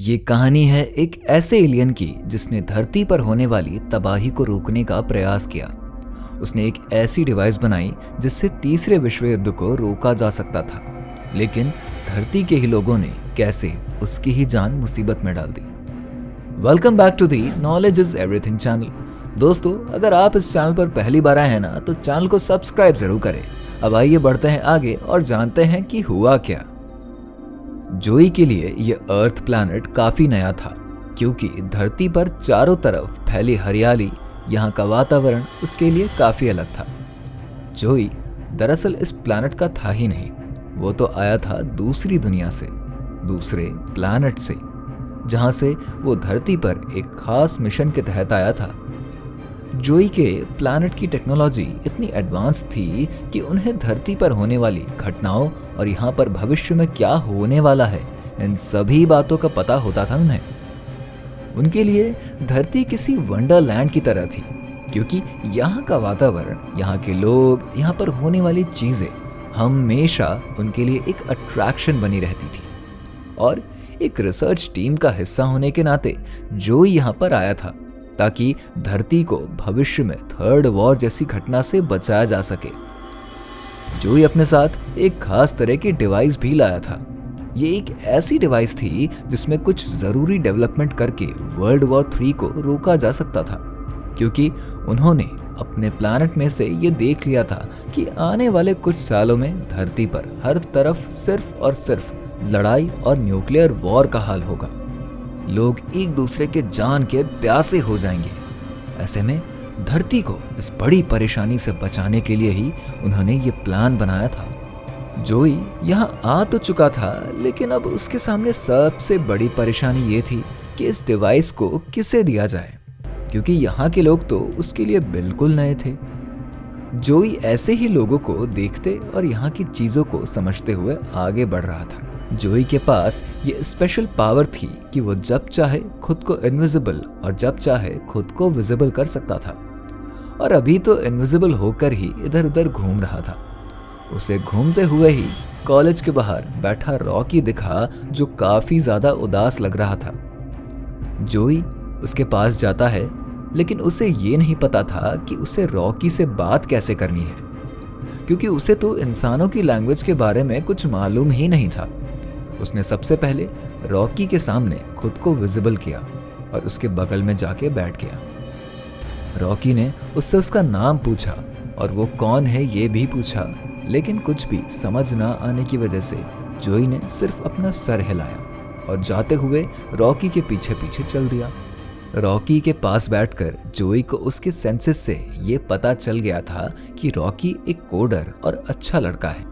ये कहानी है एक ऐसे एलियन की जिसने धरती पर होने वाली तबाही को रोकने का प्रयास किया। उसने एक ऐसी डिवाइस बनाई जिससे तीसरे विश्व युद्ध को रोका जा सकता था, लेकिन धरती के ही लोगों ने कैसे उसकी ही जान मुसीबत में डाल दी। Welcome back to the knowledge is everything channel. दोस्तों, अगर आप इस चैनल पर पहली बार आए हैं ना, तो चैनल को सब्सक्राइब जरूर करें। अब आइए बढ़ते हैं आगे और जानते हैं कि हुआ क्या। जोई के लिए यह अर्थ प्लैनेट काफी नया था, क्योंकि धरती पर चारों तरफ फैली हरियाली, यहाँ का वातावरण उसके लिए काफी अलग था। जोई दरअसल इस प्लैनेट का था ही नहीं, वो तो आया था दूसरी दुनिया से, दूसरे प्लैनेट से, जहां से वो धरती पर एक खास मिशन के तहत आया था। जोई के प्लैनेट की टेक्नोलॉजी इतनी एडवांस थी कि उन्हें धरती पर होने वाली घटनाओं और यहाँ पर भविष्य में क्या होने वाला है, इन सभी बातों का पता होता था उन्हें। उनके लिए धरती किसी वंडरलैंड की तरह थी, क्योंकि यहाँ का वातावरण, यहाँ के लोग, यहाँ पर होने वाली चीजें हमेशा उनके लिए एक अट्रैक्शन बनी रहती थी। और एक रिसर्च टीम का हिस्सा होने के नाते जोई यहाँ पर आया था, ताकि धरती को भविष्य में थर्ड वॉर जैसी घटना से बचाया जा सके। जोई अपने साथ एक खास तरह की डिवाइस भी लाया था। ये एक ऐसी डिवाइस थी जिसमें कुछ जरूरी डेवलपमेंट करके वर्ल्ड वॉर 3 को रोका जा सकता था, क्योंकि उन्होंने अपने प्लैनेट में से ये देख लिया था कि आने वाले कुछ सालों में धरती पर हर तरफ सिर्फ और सिर्फ लड़ाई और न्यूक्लियर वॉर का हाल होगा। लोग एक दूसरे के जान के प्यासे हो जाएंगे। ऐसे में धरती को इस बड़ी परेशानी से बचाने के लिए ही उन्होंने ये प्लान बनाया था। जोई यहाँ आ तो चुका था, लेकिन अब उसके सामने सबसे बड़ी परेशानी ये थी कि इस डिवाइस को किसे दिया जाए, क्योंकि यहाँ के लोग तो उसके लिए बिल्कुल नए थे। जोई ऐसे ही लोगों को देखते और यहाँ की चीजों को समझते हुए आगे बढ़ रहा था। जोई के पास ये स्पेशल पावर थी कि वो जब चाहे खुद को इनविजिबल और जब चाहे खुद को विजिबल कर सकता था। और अभी तो इनविजिबल होकर ही इधर उधर घूम रहा था। उसे घूमते हुए ही कॉलेज के बाहर बैठा रॉकी दिखा, जो काफी ज्यादा उदास लग रहा था। जोई उसके पास जाता है, लेकिन उसे ये नहीं पता था कि उसे रॉकी से बात कैसे करनी है, क्योंकि उसे तो इंसानों की लैंग्वेज के बारे में कुछ मालूम ही नहीं था। उसने सबसे पहले रॉकी के सामने खुद को विजिबल किया और उसके बगल में जाके बैठ गया। रॉकी ने उससे उसका नाम पूछा और वो कौन है ये भी पूछा, लेकिन कुछ भी समझ ना आने की वजह से जोई ने सिर्फ अपना सर हिलाया और जाते हुए रॉकी के पीछे पीछे चल दिया। रॉकी के पास बैठकर जोई को उसके सेंसेस से ये पता चल गया था कि रॉकी एक कोडर और अच्छा लड़का है।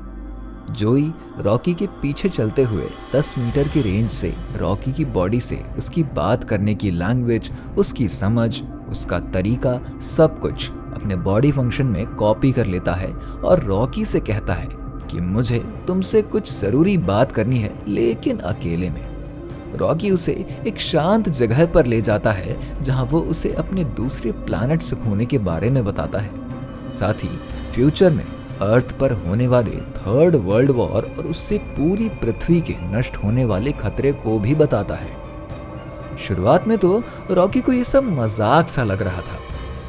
जोई रॉकी के पीछे चलते हुए 10 मीटर की रेंज से रॉकी की बॉडी से उसकी बात करने की लैंग्वेज, उसकी समझ, उसका तरीका, सब कुछ अपने बॉडी फंक्शन में कॉपी कर लेता है और रॉकी से कहता है कि मुझे तुमसे कुछ जरूरी बात करनी है, लेकिन अकेले में। रॉकी उसे एक शांत जगह पर ले जाता है, जहां वो उसे अपने दूसरे प्लैनेट से होने के बारे में बताता है। साथ ही फ्यूचर में अर्थ पर होने वाले थर्ड वर्ल्ड वॉर और उससे पूरी पृथ्वी के नष्ट होने वाले खतरे को भी बताता है। शुरुआत में तो रॉकी को ये सब मजाक सा लग रहा था,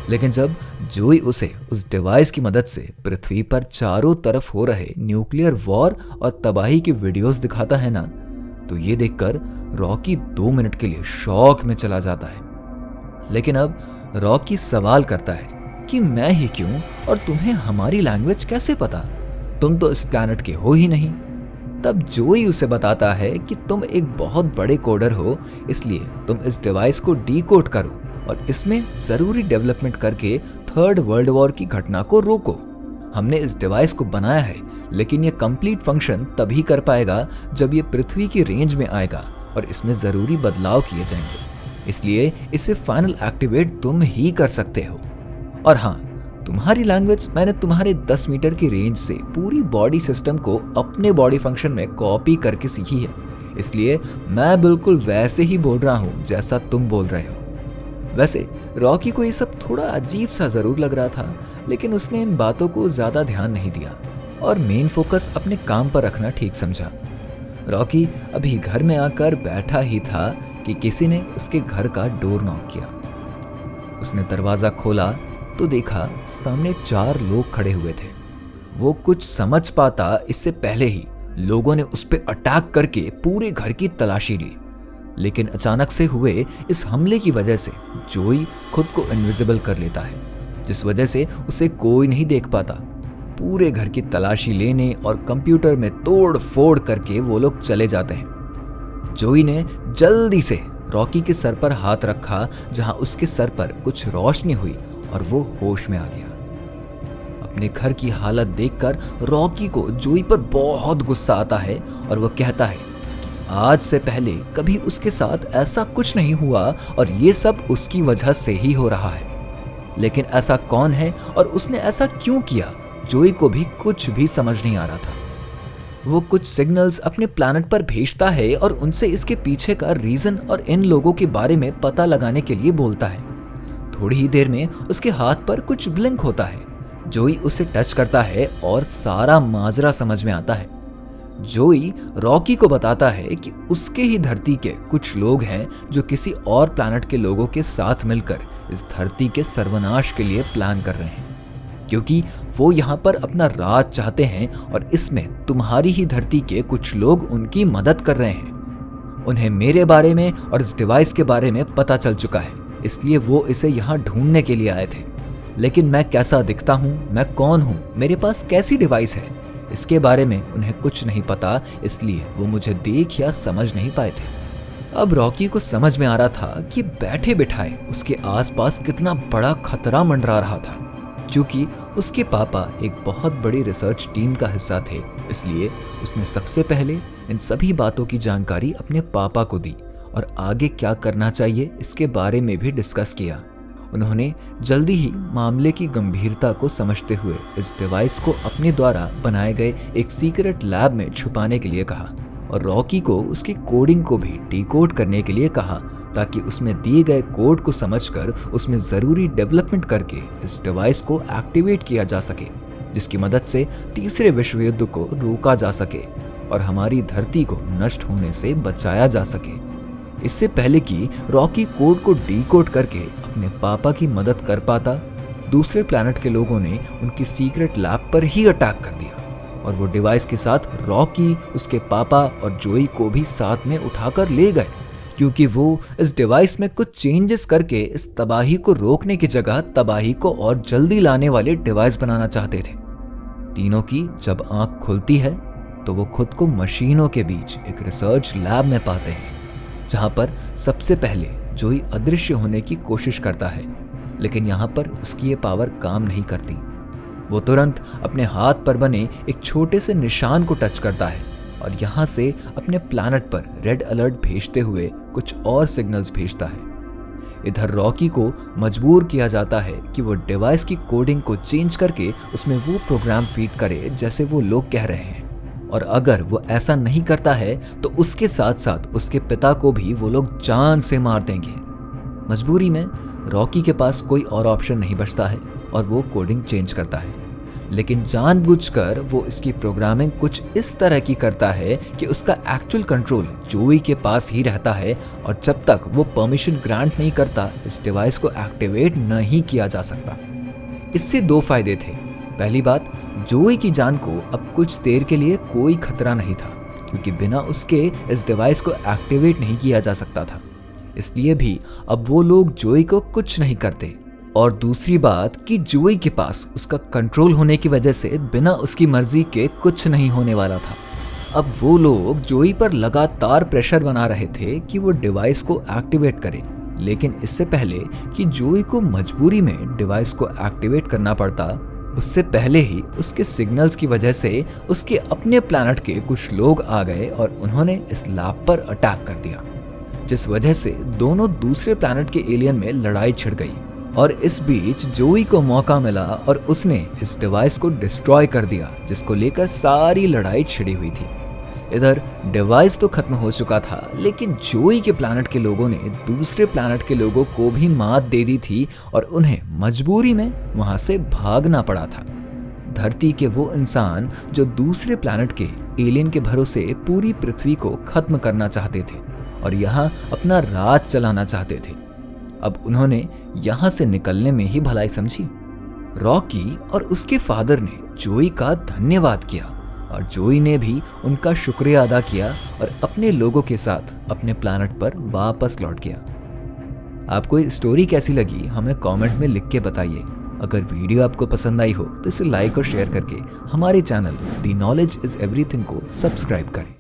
लेकिन जब जोई उसे उस डिवाइस की मदद से पृथ्वी पर चारों तरफ हो रहे न्यूक्लियर वॉर और तबाही की वीडियोस दिखाता है ना, तो ये देखकर रॉकी 2 मिनट के लिए शॉक में चला जाता है। लेकिन अब रॉकी सवाल करता है कि मैं ही क्यों और तुम्हें हमारी लैंग्वेज कैसे पता? तुम तो इस प्लैनेट के हो ही नहीं। तब जोई उसे बताता है कि तुम एक बहुत बड़े कोडर हो, इसलिए तुम इस डिवाइस को डीकोड करो और इसमें जरूरी डेवलपमेंट करके थर्ड वर्ल्ड वॉर की घटना को रोको। हमने इस डिवाइस को बनाया है, लेकिन ये कंप्लीट फंक्शन तभी कर पाएगा जब ये पृथ्वी की रेंज में आएगा और इसमें जरूरी बदलाव किए जाएंगे। इसलिए इसे फाइनल एक्टिवेट तुम ही कर सकते हो। और हाँ, तुम्हारी लैंग्वेज मैंने तुम्हारे 10 मीटर की रेंज से पूरी बॉडी सिस्टम को अपने बॉडी फंक्शन में कॉपी करके सीखी है, इसलिए मैं बिल्कुल वैसे ही बोल रहा हूँ जैसा तुम बोल रहे हो। वैसे रॉकी को ये सब थोड़ा अजीब सा जरूर लग रहा था, लेकिन उसने इन बातों को ज्यादा ध्यान नहीं दिया और मेन फोकस अपने काम पर रखना ठीक समझा। रॉकी अभी घर में आकर बैठा ही था कि किसी ने उसके घर का डोर नॉक किया। उसने दरवाज़ा खोला तो देखा सामने 4 लोग खड़े हुए थे। वो कुछ समझ पाता इससे पहले ही लोगों ने उस पर अटैक करके पूरे घर की तलाशी ली, लेकिन अचानक से हुए इस हमले की वजह से जोई खुद को इनविजिबल कर लेता है, जिस वजह से उसे कोई नहीं देख पाता। पूरे घर की तलाशी लेने और कंप्यूटर में तोड़ फोड़ करके वो लोग चले जाते हैं। जोई ने जल्दी से रॉकी के सर पर हाथ रखा, जहां उसके सर पर कुछ रोशनी हुई और वो होश में आ गया। अपने घर की हालत देखकर रॉकी को जोई पर बहुत गुस्सा आता है और वो कहता है कि आज से पहले कभी उसके साथ ऐसा कुछ नहीं हुआ और ये सब उसकी वजह से ही हो रहा है। लेकिन ऐसा कौन है और उसने ऐसा क्यों किया, जोई को भी कुछ भी समझ नहीं आ रहा था। वो कुछ सिग्नल्स अपने प्लैनेट पर भेजता है और उनसे इसके पीछे का रीजन और इन लोगों के बारे में पता लगाने के लिए बोलता है। थोड़ी ही देर में उसके हाथ पर कुछ ब्लिंक होता है। जोई उसे टच करता है और सारा माजरा समझ में आता है। जोई रॉकी को बताता है कि उसके ही धरती के कुछ लोग हैं जो किसी और प्लैनेट के लोगों के साथ मिलकर इस धरती के सर्वनाश के लिए प्लान कर रहे हैं, क्योंकि वो यहाँ पर अपना राज चाहते हैं और इसमें तुम्हारी ही धरती के कुछ लोग उनकी मदद कर रहे हैं। उन्हें मेरे बारे में और इस डिवाइस के बारे में पता चल चुका है, इसलिए वो इसे यहाँ ढूंढने के लिए आए थे। लेकिन मैं कैसा दिखता हूँ, मैं कौन हूँ, मेरे पास कैसी डिवाइस है, इसके बारे में उन्हें कुछ नहीं पता, इसलिए वो मुझे देख या समझ नहीं पाए थे। अब रॉकी को समझ में आ रहा था कि बैठे बिठाए उसके आसपास कितना बड़ा खतरा मंडरा रहा था। क्योंकि उसके पापा एक बहुत बड़ी रिसर्च टीम का हिस्सा थे, इसलिए उसने सबसे पहले इन सभी बातों की जानकारी अपने पापा को दी और आगे क्या करना चाहिए इसके बारे में भी डिस्कस किया। उन्होंने जल्दी ही मामले की गंभीरता को समझते हुए इस डिवाइस को अपने द्वारा बनाए गए एक सीक्रेट लैब में छुपाने के लिए कहा और रॉकी को उसकी कोडिंग को भी डिकोड करने के लिए कहा, ताकि उसमें दिए गए कोड को समझकर उसमें ज़रूरी डेवलपमेंट करके इस डिवाइस को एक्टिवेट किया जा सके, जिसकी मदद से तीसरे विश्व युद्ध को रोका जा सके और हमारी धरती को नष्ट होने से बचाया जा सके। इससे पहले कि रॉकी कोड को डिकोड करके अपने पापा की मदद कर पाता, दूसरे प्लैनेट के लोगों ने उनकी सीक्रेट लैब पर ही अटैक कर दिया और वो डिवाइस के साथ रॉकी, उसके पापा और जोई को भी साथ में उठाकर ले गए, क्योंकि वो इस डिवाइस में कुछ चेंजेस करके इस तबाही को रोकने की जगह तबाही को और जल्दी लाने वाले डिवाइस बनाना चाहते थे। तीनों की जब आंख खुलती है तो वो खुद को मशीनों के बीच एक रिसर्च लैब में पाते हैं, जहां पर सबसे पहले जोई अदृश्य होने की कोशिश करता है, लेकिन यहाँ पर उसकी ये पावर काम नहीं करती। वो तुरंत अपने हाथ पर बने एक छोटे से निशान को टच करता है और यहाँ से अपने प्लैनेट पर रेड अलर्ट भेजते हुए कुछ और सिग्नल्स भेजता है। इधर रॉकी को मजबूर किया जाता है कि वो डिवाइस की कोडिंग को चेंज करके उसमें वो प्रोग्राम फीड करे जैसे वो लोग कह रहे हैं, और अगर वो ऐसा नहीं करता है तो उसके साथ साथ उसके पिता को भी वो लोग जान से मार देंगे। मजबूरी में रॉकी के पास कोई और ऑप्शन नहीं बचता है और वो कोडिंग चेंज करता है, लेकिन जानबूझकर वो इसकी प्रोग्रामिंग कुछ इस तरह की करता है कि उसका एक्चुअल कंट्रोल जोई के पास ही रहता है और जब तक वो परमिशन ग्रांट नहीं करता इस डिवाइस को एक्टिवेट नहीं किया जा सकता। इससे 2 फायदे थे। पहली बात, जोई की जान को अब कुछ देर के लिए कोई खतरा नहीं था, क्योंकि बिना उसके इस डिवाइस को एक्टिवेट नहीं किया जा सकता था, इसलिए भी अब वो लोग जोई को कुछ नहीं करते। और दूसरी बात कि जोई के पास उसका कंट्रोल होने की वजह से बिना उसकी मर्जी के कुछ नहीं होने वाला था। अब वो लोग जोई पर लगातार प्रेशर बना रहे थे कि वो डिवाइस को एक्टिवेट करे, लेकिन इससे पहले कि जोई को मजबूरी में डिवाइस को एक्टिवेट करना पड़ता, उससे पहले ही उसके सिग्नल्स की वजह से उसके अपने प्लैनेट के कुछ लोग आ गए और उन्होंने इस लैब पर अटैक कर दिया, जिस वजह से दोनों दूसरे प्लैनेट के एलियन में लड़ाई छिड़ गई। और इस बीच जोई को मौका मिला और उसने इस डिवाइस को डिस्ट्रॉय कर दिया, जिसको लेकर सारी लड़ाई छिड़ी हुई थी। इधर डिवाइस तो खत्म हो चुका था, लेकिन जोई के प्लैनेट के लोगों ने दूसरे प्लैनेट के लोगों को भी मात दे दी थी और उन्हें मजबूरी में वहां से भागना पड़ा था। धरती के वो इंसान जो दूसरे प्लैनेट के एलियन के भरोसे पूरी पृथ्वी को खत्म करना चाहते थे और यहाँ अपना राज चलाना चाहते थे। अब उन्होंने यहाँ से निकलने में ही भलाई समझी। रॉकी और उसके फादर ने जोई का धन्यवाद किया और जोई ने भी उनका शुक्रिया अदा किया और अपने लोगों के साथ अपने प्लैनेट पर वापस लौट गया। आपको ये स्टोरी कैसी लगी हमें कमेंट में लिख के बताइए। अगर वीडियो आपको पसंद आई हो तो इसे लाइक और शेयर करके हमारे channel the knowledge is everything को सब्सक्राइब करें।